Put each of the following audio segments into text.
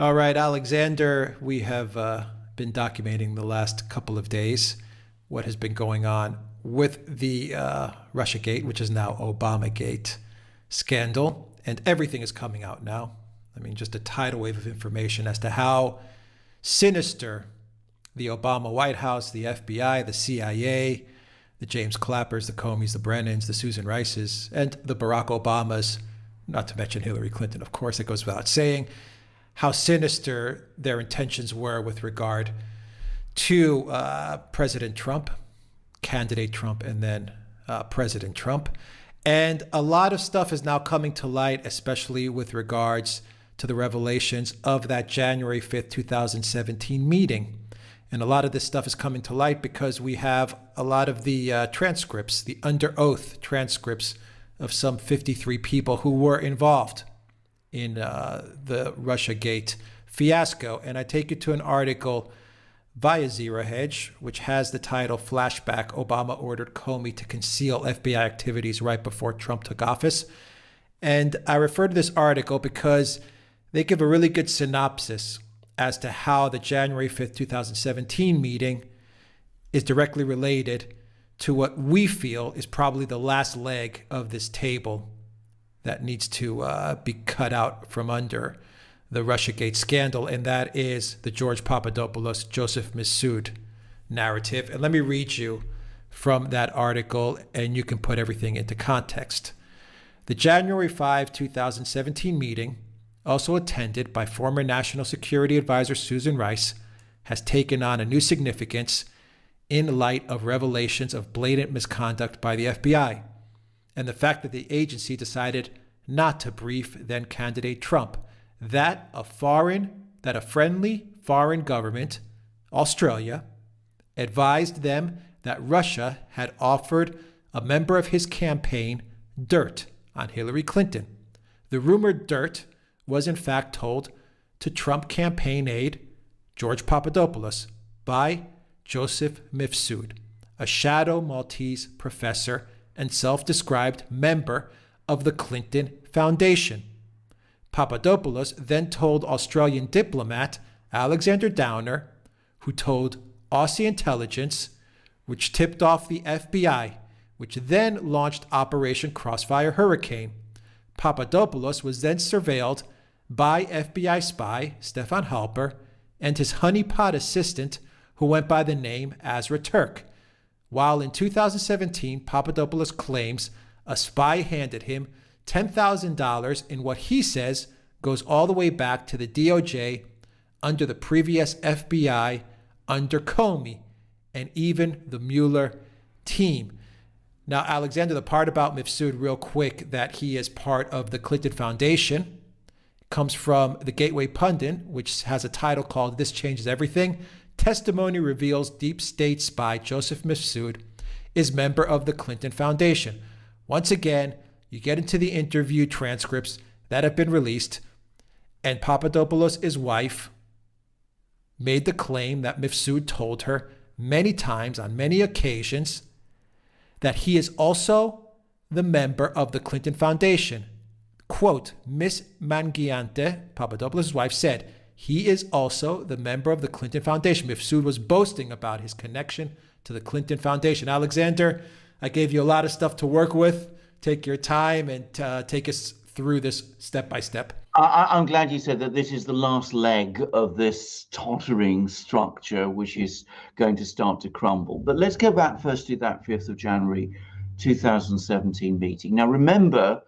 All right, Alexander, we have been documenting the last couple of days what has been going on with the Russiagate, which is now Obamagate scandal, and everything is coming out now. I mean, just a tidal wave of information as to how sinister the Obama White House, the FBI, the CIA, the James Clappers, the Comeys, the Brennans, the Susan Rices, and the Barack Obamas, not to mention Hillary Clinton, of course, it goes without saying, how sinister their intentions were with regard to President Trump, candidate Trump, and then President Trump. And a lot of stuff is now coming to light, especially with regards to the revelations of that January 5th, 2017 meeting. And a lot of this stuff is coming to light because we have a lot of the transcripts, the under oath transcripts of some 53 people who were involved in the Russiagate fiasco. And I take you to an article via Zero Hedge, which has the title Flashback, Obama Ordered Comey to Conceal FBI Activities Right Before Trump Took Office. And I refer to this article because they give a really good synopsis as to how the January 5th, 2017 meeting is directly related to what we feel is probably the last leg of this table that needs to be cut out from under the Russiagate scandal, and that is the George Papadopoulos, Joseph Mifsud narrative. And let me read you from that article, and you can put everything into context. The January 5, 2017 meeting, also attended by former National Security Advisor Susan Rice, has taken on a new significance in light of revelations of blatant misconduct by the FBI and the fact that the agency decided not to brief then candidate Trump that a friendly foreign government, Australia, advised them that Russia had offered a member of his campaign dirt on Hillary Clinton. The rumored dirt was in fact told to Trump campaign aide George Papadopoulos by Joseph Mifsud, a shadow Maltese professor and self-described member of the Clinton Foundation. Papadopoulos then told Australian diplomat Alexander Downer, who told Aussie intelligence, which tipped off the FBI, which then launched Operation Crossfire Hurricane. Papadopoulos was then surveilled by FBI spy Stefan Halper and his honeypot assistant, who went by the name Azra Turk. While in 2017, Papadopoulos claims a spy handed him $10,000 in what he says goes all the way back to the DOJ under the previous FBI under Comey and even the Mueller team. Now, Alexander, the part about Mifsud, real quick, that he is part of the Clinton Foundation, comes from the Gateway Pundit, which has a title called This Changes Everything. Testimony reveals deep state spy Joseph Mifsud is member of the Clinton Foundation. Once again, you get into the interview transcripts that have been released, and Papadopoulos' wife made the claim that Mifsud told her many times on many occasions that he is also the member of the Clinton Foundation. Quote, Miss Mangiante, Papadopoulos' wife, said, he is also the member of the Clinton Foundation. Mifsud was boasting about his connection to the Clinton Foundation. Alexander, I gave you a lot of stuff to work with. Take your time and take us through this step by step. I'm glad you said that this is the last leg of this tottering structure, which is going to start to crumble. But let's go back first to that 5th of January 2017 meeting. Now, remember,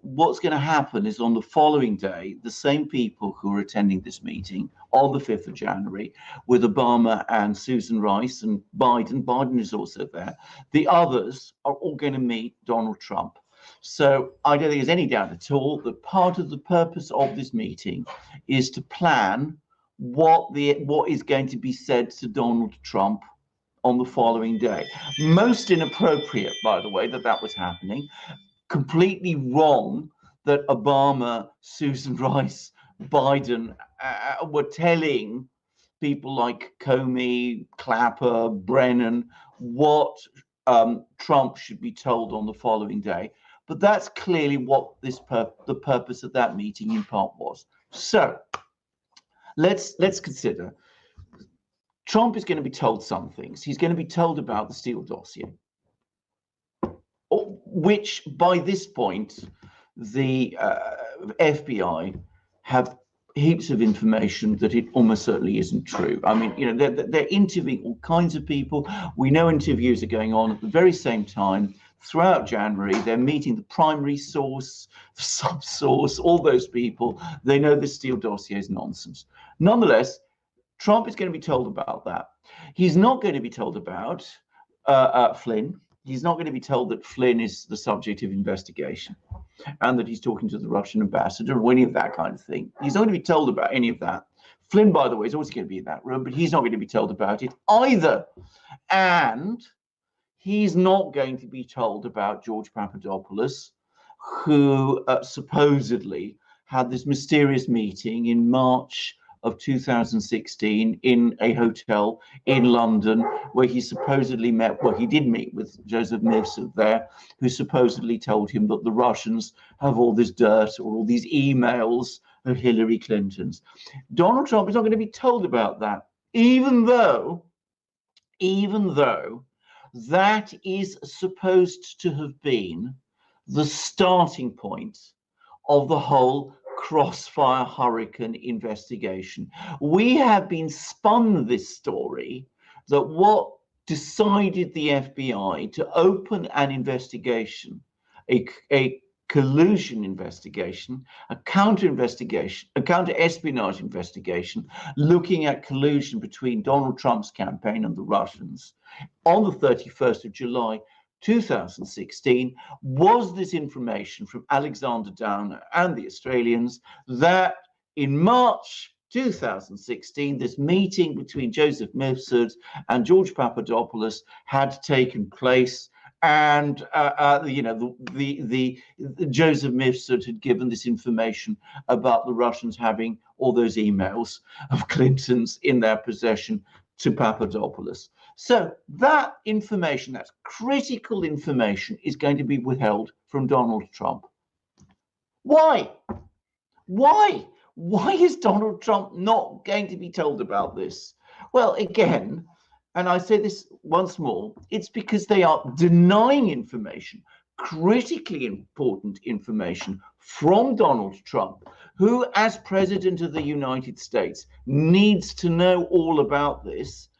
what's going to happen is on the following day, the same people who are attending this meeting on the 5th of January with Obama and Susan Rice and Biden is also there, the others are all going to meet Donald Trump. So I don't think there's any doubt at all that part of the purpose of this meeting is to plan what is going to be said to Donald Trump on the following day. Most inappropriate, by the way, that was happening. Completely wrong that Obama, Susan Rice, Biden were telling people like Comey, Clapper, Brennan what Trump should be told on the following day. But that's clearly what the purpose of that meeting in part was. So Let's consider Trump is going to be told some things. He's going to be told about the Steele dossier, which by this point the FBI have heaps of information that it almost certainly isn't true. I mean, you know, they're interviewing all kinds of people. We know interviews are going on at the very same time throughout January. They're meeting the primary source, the sub-source, all those people. They know the Steele dossier is nonsense. Nonetheless, Trump is going to be told about that. He's not going to be told about Flynn. He's not going to be told that Flynn is the subject of investigation and that he's talking to the Russian ambassador or any of that kind of thing. He's not going to be told about any of that. Flynn, by the way, is always going to be in that room, but he's not going to be told about it either. And he's not going to be told about George Papadopoulos, who supposedly had this mysterious meeting in March of 2016 in a hotel in London, where he supposedly met, well, he did meet with Joseph Mifsud there, who supposedly told him that the Russians have all this dirt or all these emails of Hillary Clinton's. Donald Trump is not going to be told about that, even though that is supposed to have been the starting point of the whole Crossfire Hurricane investigation. We have been spun this story that what decided the FBI to open an investigation, a collusion investigation, a counter-investigation, a counter-espionage investigation, looking at collusion between Donald Trump's campaign and the Russians on the 31st of July 2016, was this information from Alexander Downer and the Australians that in March 2016, this meeting between Joseph Mifsud and George Papadopoulos had taken place, and the Joseph Mifsud had given this information about the Russians having all those emails of Clinton's in their possession to Papadopoulos. So that information, that critical information, is going to be withheld from Donald Trump. Why? Why? Why is Donald Trump not going to be told about this? Well, again, and I say this once more, it's because they are denying information, critically important information from Donald Trump, who, as President of the United States, needs to know all about this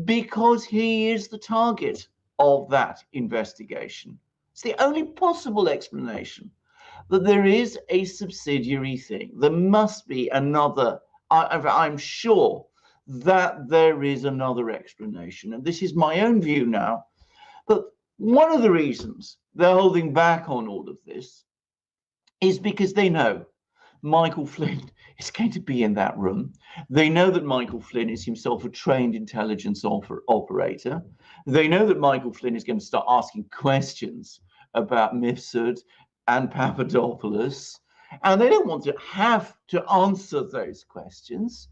because he is the target of that investigation. It's the only possible explanation, that there is a subsidiary thing. There must be another, I'm sure that there is another explanation. And this is my own view now, but one of the reasons they're holding back on all of this is because they know Michael Flynn is going to be in that room. They know that Michael Flynn is himself a trained intelligence operator. They know that Michael Flynn is going to start asking questions about Mifsud and Papadopoulos, and they don't want to have to answer those questions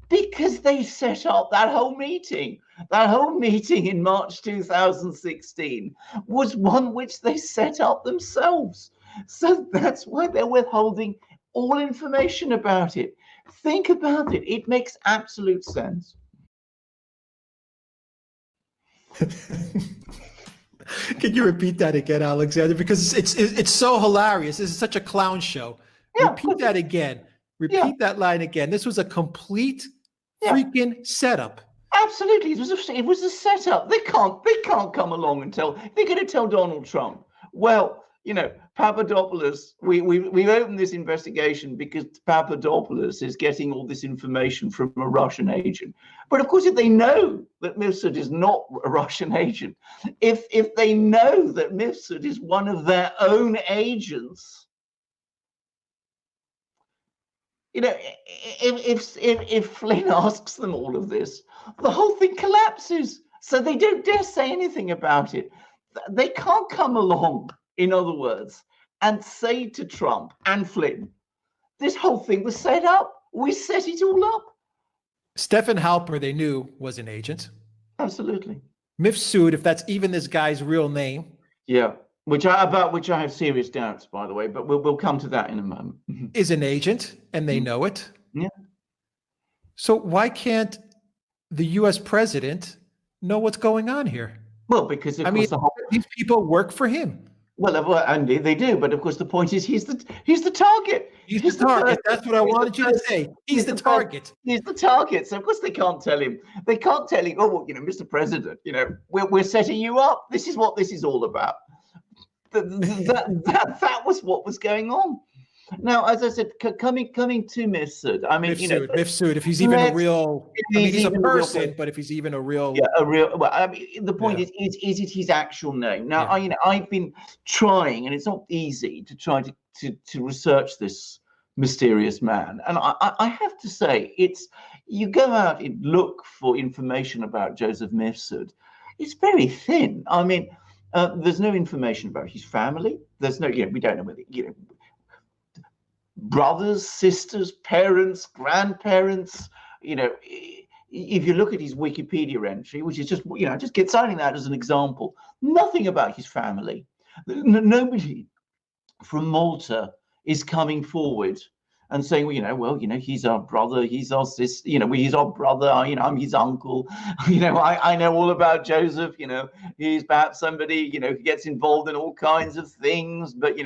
because they set up that whole meeting. That whole meeting in March 2016 was one which they set up themselves. So that's why they're withholding all information about it. Think about it. It makes absolute sense. Can you repeat that again, Alexander? Because it's so hilarious. This is such a clown show. Yeah, repeat that again. Repeat that line again. This was a complete freaking setup. Absolutely, it was a setup. They can't come along and tell. They're going to tell Donald Trump, well, you know, Papadopoulos, we've opened this investigation because Papadopoulos is getting all this information from a Russian agent. But of course, if they know that Mifsud is not a Russian agent, if they know that Mifsud is one of their own agents, you know, if Flynn asks them all of this, the whole thing collapses. So they don't dare say anything about it. They can't come along, in other words, and say to Trump and Flynn, this whole thing was set up. We set it all up. Stephen Halper, they knew, was an agent. Absolutely. Mifsud, if that's even this guy's real name. Yeah, about which I have serious doubts, by the way, but we'll come to that in a moment. Is an agent, and they know it. Yeah. So why can't the U.S. president know what's going on here? Well, because of I mean, course the whole these people work for him. well, and they do, but of course the point is he's the target. He's the He's the target. person. That's what I He's the wanted you to person. say. He's He's the the person. target. He's the target. So of course they can't tell him. They can't tell him. Oh, well, Mr. President, we're setting you up. This is what this is all about. That was what was going on. Now, as I said, coming to Mifsud, I mean, Mifsud, if he's even a let's real, if I mean, he's he's a even a real person, person. but if he's even a Yeah, real, a real. Well, I mean, the point yeah, is it his actual name? Now, yeah. I've been trying, and it's not easy to try to research this mysterious man. And I have to say, you go out and look for information about Joseph Mifsud, it's very thin. I mean, there's no information about his family. There's no, we don't know whether, brothers, sisters, parents, grandparents. If you look at his Wikipedia entry, which is just get citing that as an example, nothing about his family. Nobody from Malta is coming forward and saying, he's our brother, he's our sister, he's our brother, I'm his uncle, I know all about Joseph, he's perhaps somebody, who gets involved in all kinds of things, but,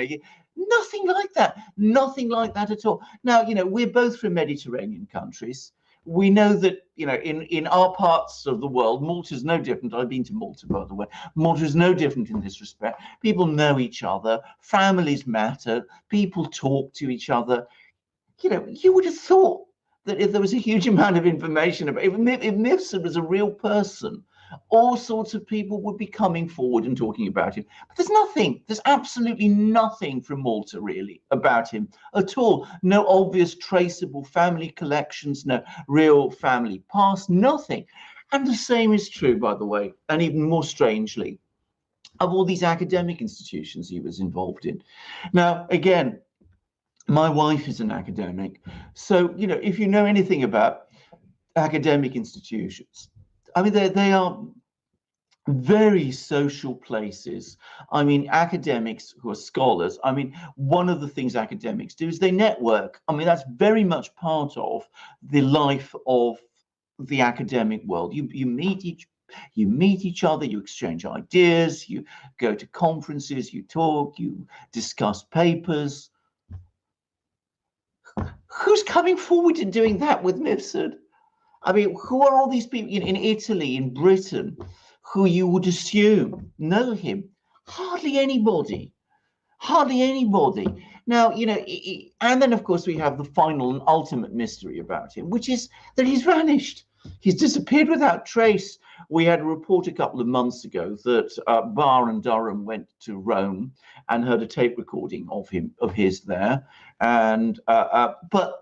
nothing like that at all. Now, we're both from Mediterranean countries. We know that, in our parts of the world, Malta is no different. I've been to Malta, by the way. Malta is no different in this respect. People know each other. Families matter. People talk to each other. You would have thought that if there was a huge amount of information about if Mifsud was a real person, all sorts of people would be coming forward and talking about him. But there's nothing. There's absolutely nothing from Malta really about him at all. No obvious traceable family collections, no real family past, nothing. And the same is true, by the way, and even more strangely, of all these academic institutions he was involved in. Now, again, my wife is an academic. So, if you know anything about academic institutions, I mean, they are very social places. I mean, academics who are scholars, I mean, one of the things academics do is they network. I mean, that's very much part of the life of the academic world. You meet each other, you exchange ideas, you go to conferences, you talk, you discuss papers. Who's coming forward and doing that with Mifsud? I mean, who are all these people in Italy, in Britain, who you would assume know him? Hardly anybody. Hardly anybody. Now, and then of course we have the final and ultimate mystery about him, which is that he's vanished. He's disappeared without trace. We had a report a couple of months ago that Barr and Durham went to Rome and heard a tape recording of his there, and but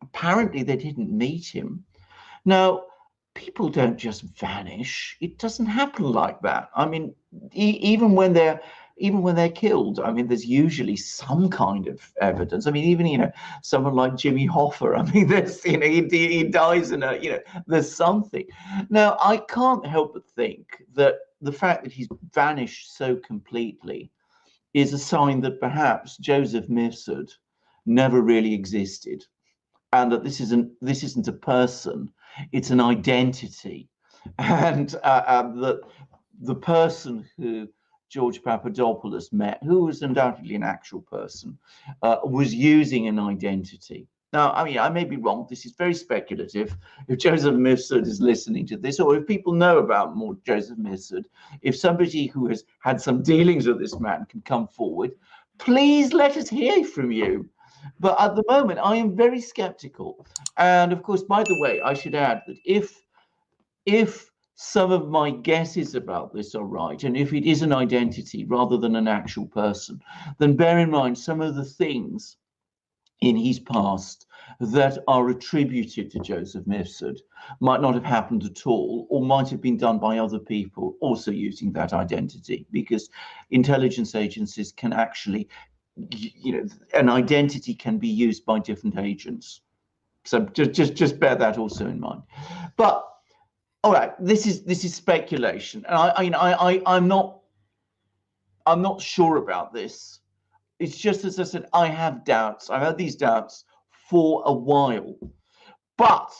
apparently they didn't meet him. Now, people don't just vanish. It doesn't happen like that. I mean, even when they're killed, I mean, there's usually some kind of evidence. I mean, even someone like Jimmy Hoffa. I mean, there's he dies in there's something. Now, I can't help but think that the fact that he's vanished so completely is a sign that perhaps Joseph Mifsud never really existed, and that this isn't a person, it's an identity, and that the person who George Papadopoulos met, who was undoubtedly an actual person, was using an identity. Now, I mean, I may be wrong. This is very speculative. If Joseph Mifsud is listening to this, or if people know about more Joseph Mifsud, if somebody who has had some dealings with this man can come forward, please let us hear from you. But at the moment, I am very skeptical. And of course, by the way, I should add that if some of my guesses about this are right, and if it is an identity rather than an actual person, then bear in mind some of the things in his past that are attributed to Joseph Mifsud might not have happened at all, or might have been done by other people also using that identity, because intelligence agencies can actually, an identity can be used by different agents. So just bear that also in mind. But all right, this is speculation, and I'm not sure about this. It's just, as I said, I have doubts. I've had these doubts for a while. but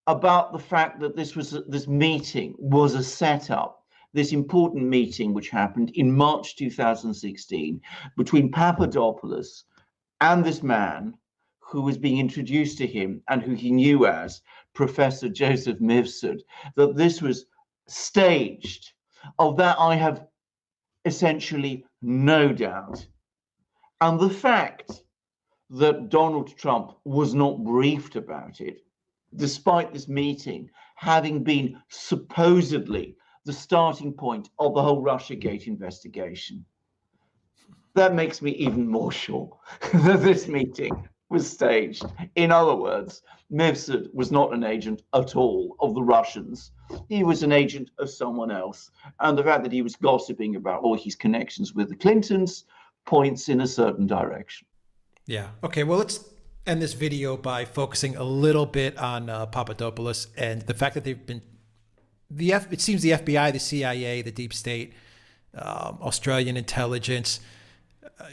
about the fact that this meeting was a setup, this important meeting which happened in March 2016 between Papadopoulos and this man who was being introduced to him and who he knew as Professor Joseph Mifsud, that this was staged. Of that I have essentially no doubt. And the fact that Donald Trump was not briefed about it, despite this meeting having been supposedly the starting point of the whole Russiagate investigation, that makes me even more sure that this meeting was staged. In other words, Mifsud was not an agent at all of the Russians. He was an agent of someone else. And the fact that he was gossiping about all his connections with the Clintons points in a certain direction. Yeah. Okay. Well, let's end this video by focusing a little bit on Papadopoulos and the fact that they've been it seems the FBI, the CIA, the deep state, Australian intelligence,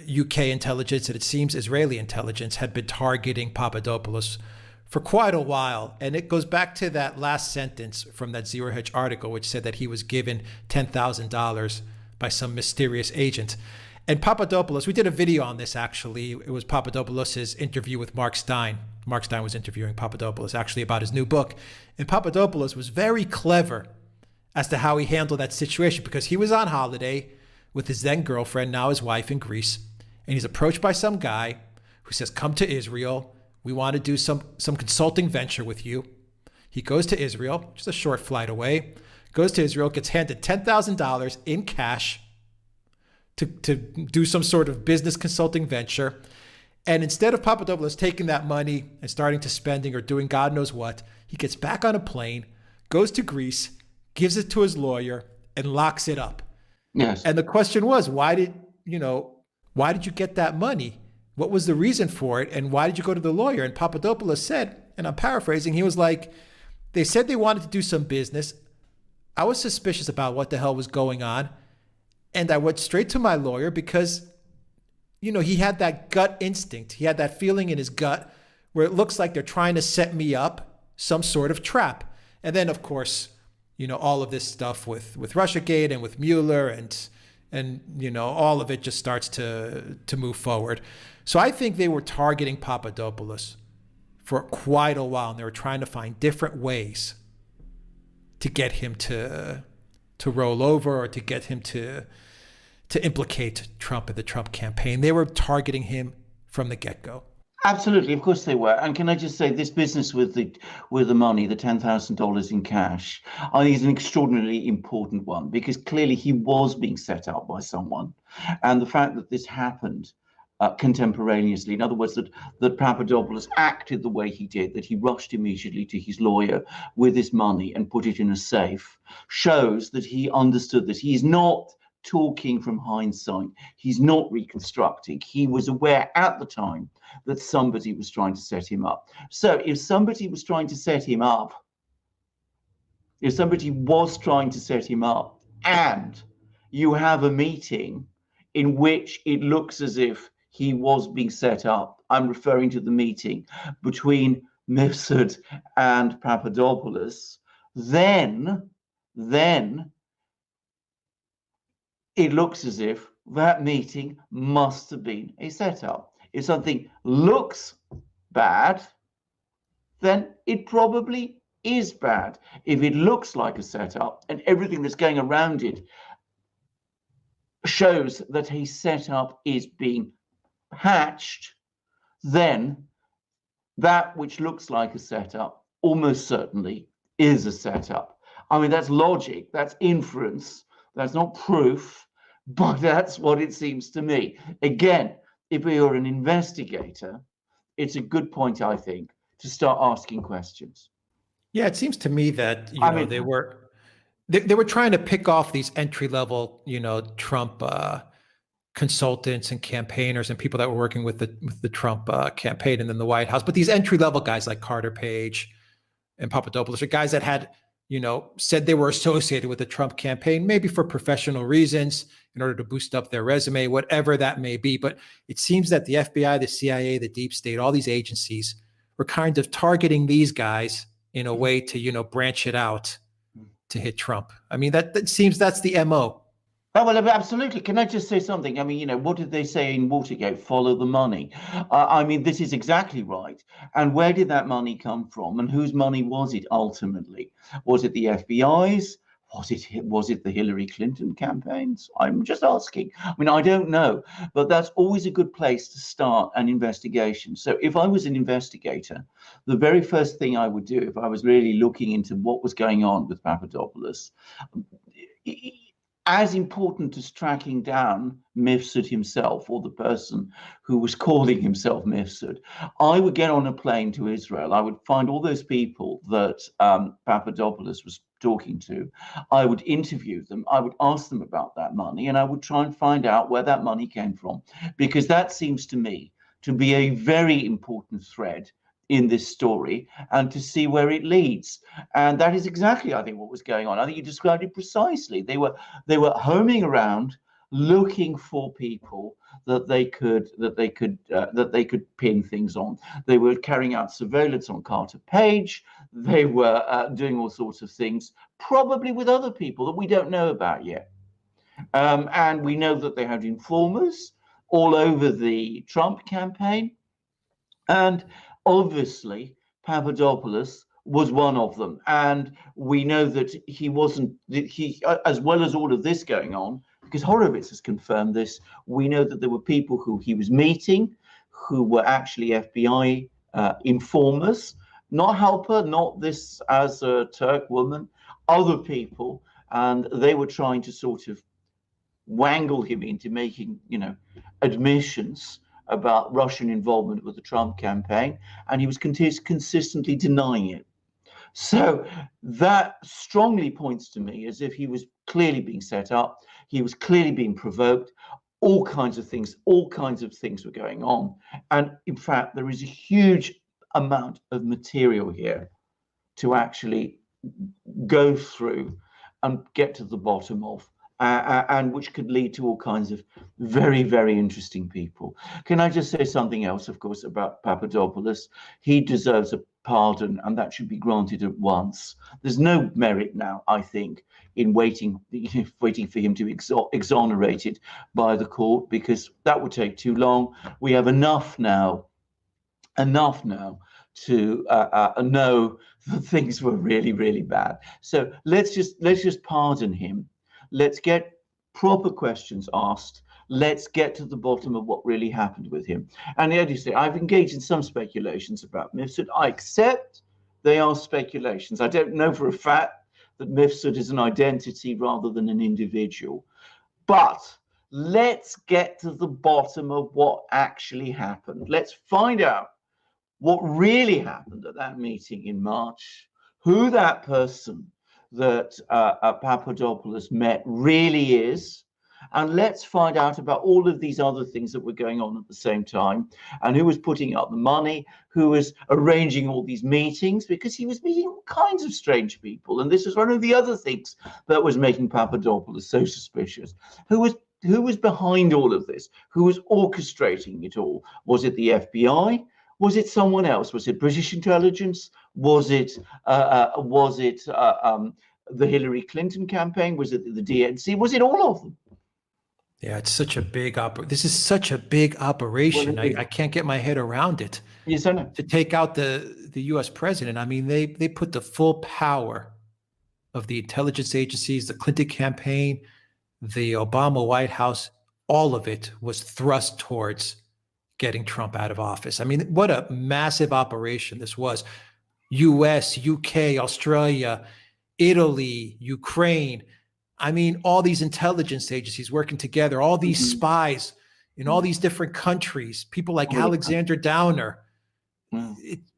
UK intelligence, and it seems Israeli intelligence had been targeting Papadopoulos for quite a while. And it goes back to that last sentence from that Zero Hedge article, which said that he was given $10,000 by some mysterious agent. And Papadopoulos, we did a video on this actually. It was Papadopoulos' interview with Mark Stein. Mark Stein was interviewing Papadopoulos actually about his new book. And Papadopoulos was very clever as to how he handled that situation, because he was on holiday with his then girlfriend, now his wife, in Greece. And he's approached by some guy who says, come to Israel. We want to do some consulting venture with you. He goes to Israel, just a short flight away, goes to Israel, gets handed $10,000 in cash to do some sort of business consulting venture. And instead of Papadopoulos taking that money and starting to spending or doing God knows what, he gets back on a plane, goes to Greece, gives it to his lawyer, and locks it up. Yes. And the question was, why did you get that money? What was the reason for it? And why did you go to the lawyer? And Papadopoulos said, and I'm paraphrasing, he was like, they said they wanted to do some business. I was suspicious about what the hell was going on. And I went straight to my lawyer because, he had that gut instinct. He had that feeling in his gut where it looks like they're trying to set me up some sort of trap. And then, of course, all of this stuff with Russiagate and with Mueller and all of it just starts to move forward. So I think they were targeting Papadopoulos for quite a while, and they were trying to find different ways to get him to roll over or to get him to implicate Trump in the Trump campaign. They were targeting him from the get-go. Absolutely, of course they were. And can I just say, this business with the money, the $10,000 in cash, I think is an extraordinarily important one, because clearly he was being set up by someone, and the fact that this happened contemporaneously, in other words, that Papadopoulos acted the way he did, that he rushed immediately to his lawyer with his money and put it in a safe, shows that he understood that he's not talking from hindsight. He's not reconstructing. He was aware at the time that somebody was trying to set him up. So if somebody was trying to set him up, and you have a meeting in which it looks as if he was being set up, I'm referring to the meeting between Mifsud and Papadopoulos, then it looks as if that meeting must have been a setup. If something looks bad, then it probably is bad. If it looks like a setup and everything that's going around it shows that a setup is being hatched, then that which looks like a setup almost certainly is a setup. I mean, that's logic, that's inference, that's not proof, but that's what it seems to me. Again, if you're an investigator, it's a good point, I think, to start asking questions. Yeah, it seems to me that they were trying to pick off these entry-level, Trump consultants and campaigners and people that were working with the Trump campaign and then the White House. But these entry-level guys like Carter Page and Papadopoulos are guys that had, said they were associated with the Trump campaign, maybe for professional reasons, in order to boost up their resume, whatever that may be. But it seems that the FBI, the CIA, the deep state, all these agencies we're kind of targeting these guys in a way to, branch it out to hit Trump. I mean, that seems that's the MO. Oh, well, absolutely. Can I just say something? I mean, what did they say in Watergate? Follow the money. I mean, this is exactly right. And where did that money come from? And whose money was it ultimately? Was it the FBI's? Was it the Hillary Clinton campaigns? I'm just asking. I mean, I don't know, but that's always a good place to start an investigation. So if I was an investigator, the very first thing I would do if I was really looking into what was going on with Papadopoulos, as important as tracking down Mifsud himself, or the person who was calling himself Mifsud, I would get on a plane to Israel. I would find all those people that Papadopoulos was talking to. I would interview them. I would ask them about that money, and I would try and find out where that money came from, because that seems to me to be a very important thread in this story, and to see where it leads. And that is exactly, I think, what was going on. I think you described it precisely. They were homing around, looking for people that they could pin things on. They were carrying out surveillance on Carter Page. They were doing all sorts of things, probably with other people that we don't know about yet. And we know that they had informers all over the Trump campaign. And obviously, Papadopoulos was one of them. And we know that as well as all of this going on, because Horowitz has confirmed this, we know that there were people who he was meeting who were actually FBI informers, not helper, not this as a Turk woman, other people. And they were trying to sort of wangle him into making, admissions about Russian involvement with the Trump campaign, and he was consistently denying it. So that strongly points to me as if he was clearly being set up, he was clearly being provoked, all kinds of things were going on. And in fact, there is a huge amount of material here to actually go through and get to the bottom of. And which could lead to all kinds of very, very interesting people. Can I just say something else, of course, about Papadopoulos? He deserves a pardon, and that should be granted at once. There's no merit now, I think, in waiting for him to be exonerated by the court, because that would take too long. We have enough now to know that things were really, really bad. So let's just pardon him. Let's get proper questions asked. Let's get to the bottom of what really happened with him. And as you say, I've engaged in some speculations about Mifsud. I accept they are speculations. I don't know for a fact that Mifsud is an identity rather than an individual. But let's get to the bottom of what actually happened. Let's find out what really happened at that meeting in March, who that person that Papadopoulos met really is, and let's find out about all of these other things that were going on at the same time, and who was putting up the money, who was arranging all these meetings, because he was meeting all kinds of strange people. And this is one of the other things that was making Papadopoulos so suspicious. Who was behind all of this? Who was orchestrating it all? Was it the FBI? Was it someone else? Was it British intelligence? Was it the Hillary Clinton campaign? Was it the DNC? Was it all of them? Yeah, it's such a big this is such a big operation. Well, I can't get my head around it. Yes, I know. To take out the U.S. president, I mean, they put the full power of the intelligence agencies, the Clinton campaign, the Obama White House, all of it was thrust towards getting Trump out of office. I mean, what a massive operation this was. US, UK, Australia, Italy, Ukraine. I mean, all these intelligence agencies working together, all these spies in all these different countries, people like Alexander Downer.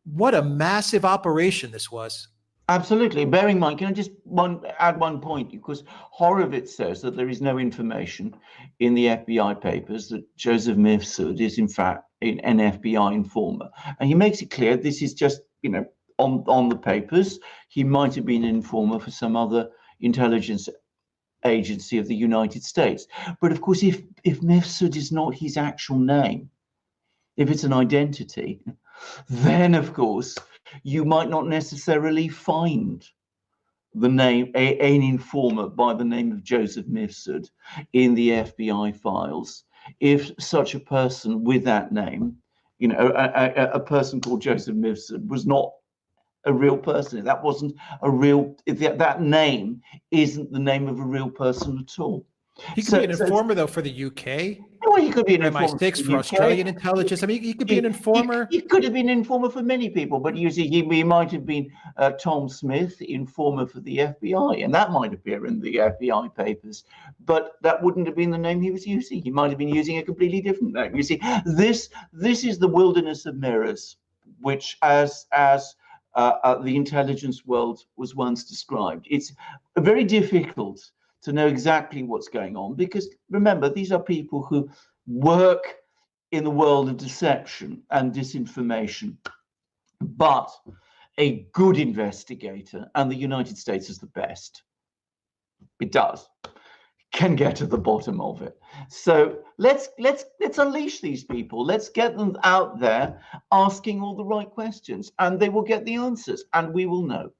What a massive operation this was. Absolutely. Bear in mind, can I just add one point? Because Horowitz says that there is no information in the FBI papers that Joseph Mifsud is in fact an FBI informer. And he makes it clear this is just, on the papers. He might have been an informer for some other intelligence agency of the United States. But of course, if Mifsud is not his actual name, if it's an identity, then of course you might not necessarily find the name an informer by the name of Joseph Mifsud in the FBI files if such a person with that name, a person called Joseph Mifsud was not a real person. If that wasn't a real, if that name isn't the name of a real person at all. He could be So, an so informer though for the UK, well, he could be an for informer for MI6, the for UK. Australian intelligence. I mean, he could be an He informer. could have been an informer for many people, but you see, he might have been Tom Smith, informer for the FBI, and that might appear in the FBI papers, but that wouldn't have been the name he was using. He might have been using a completely different name. You see, this is the wilderness of mirrors, which, as the intelligence world was once described, it's very difficult to know exactly what's going on because remember, these are people who work in the world of deception and disinformation. But a good investigator, and the United States is the best, it does, can get to the bottom of it. So let's unleash these people. Let's get them out there asking all the right questions, and they will get the answers, and we will know.